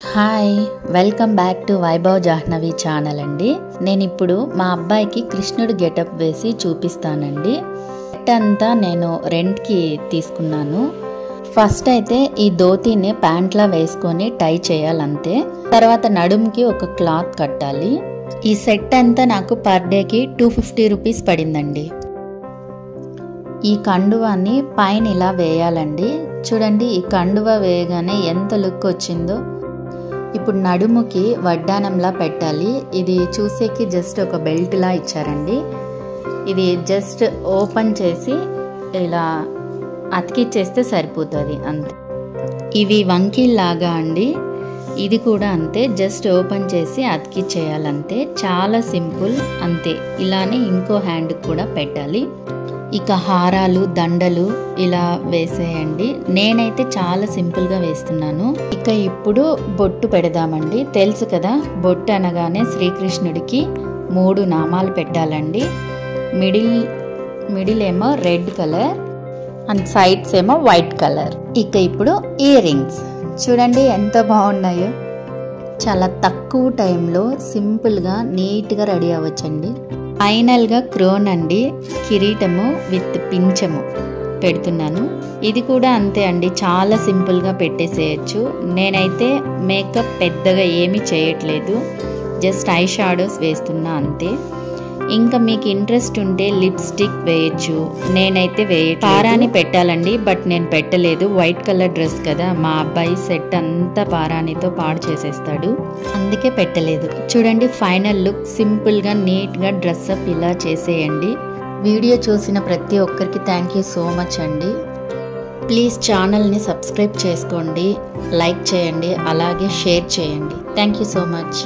Hi, welcome back to Vaibhav Jahnavi channel అండి. నేను ఇప్పుడు మా అబ్బాయికి కృష్ణుడు గెటప్ వేసి చూపిస్తానండి. సెట్ అంతా నేను రెంట్కి తీసుకున్నాను. ఫస్ట్ అయితే ఈ ధోతీని ప్యాంట్లా వేసుకొని టై చేయాలంతే. తర్వాత నడుముకి ఒక క్లాత్ కట్టాలి. ఈ సెట్ అంతా నాకు పర్ డేకి 250 రూపీస్ పడిందండి. ఈ కండువాన్ని పైన ఇలా వేయాలండి. చూడండి, ఈ కండువా వేయగానే ఎంత లుక్ వచ్చిందో. ఇప్పుడు నడుముకి వడ్డానంలా పెట్టాలి. ఇది చూసేకి జస్ట్ ఒక బెల్ట్ లా ఇచ్చారండి. ఇది జస్ట్ ఓపెన్ చేసి ఇలా అతికిచ్చేస్తే సరిపోతుంది అంతే. ఇవి వంకీల్లాగా అండి. ఇది కూడా అంతే, జస్ట్ ఓపెన్ చేసి అతికిచ్చేయాలంతే. చాలా సింపుల్ అంతే. ఇలానే ఇంకో హ్యాండ్ కూడా పెట్టాలి. ఇక హారాలు, దండలు ఇలా వేసేయండి. నేనైతే చాలా సింపుల్గా వేస్తున్నాను. ఇక ఇప్పుడు బొట్టు పెడదామండి. తెలుసు కదా, బొట్టు అనగానే శ్రీకృష్ణుడికి 3 నామాలు పెట్టాలండి. మిడిల్ ఏమో రెడ్ కలర్ అండ్ సైడ్స్ ఏమో వైట్ కలర్. ఇక ఇప్పుడు ఇయర్ రింగ్స్ చూడండి ఎంత బాగున్నాయో. చాలా తక్కువ టైంలో సింపుల్గా నీట్గా రెడీ అవ్వచ్చండి. ఫైనల్గా క్రోన్ అండి, కిరీటము విత్ పింఛము పెడుతున్నాను. ఇది కూడా అంతే అండి, చాలా సింపుల్గా పెట్టేసేయచ్చు. నేనైతే మేకప్ పెద్దగా ఏమీ చేయట్లేదు, జస్ట్ ఐ షాడోస్ వేస్తున్నా అంతే. ఇంకా మీకు ఇంట్రెస్ట్ ఉంటే లిప్స్టిక్ వేయచ్చు. నేనైతే పారాని పెట్టాలండి, బట్ నేను పెట్టలేదు. వైట్ కలర్ డ్రెస్ కదా, మా అబ్బాయి సెట్ అంతా పారానితో పాడు చేసేస్తాడు, అందుకే పెట్టలేదు. చూడండి ఫైనల్ లుక్. సింపుల్గా నీట్గా డ్రెస్అప్ ఇలా చేసేయండి. వీడియో చూసిన ప్రతి ఒక్కరికి థ్యాంక్ యూ సో మచ్ అండి. ప్లీజ్ ఛానల్ని సబ్స్క్రైబ్ చేసుకోండి, లైక్ చేయండి, అలాగే షేర్ చేయండి. Thank you so much.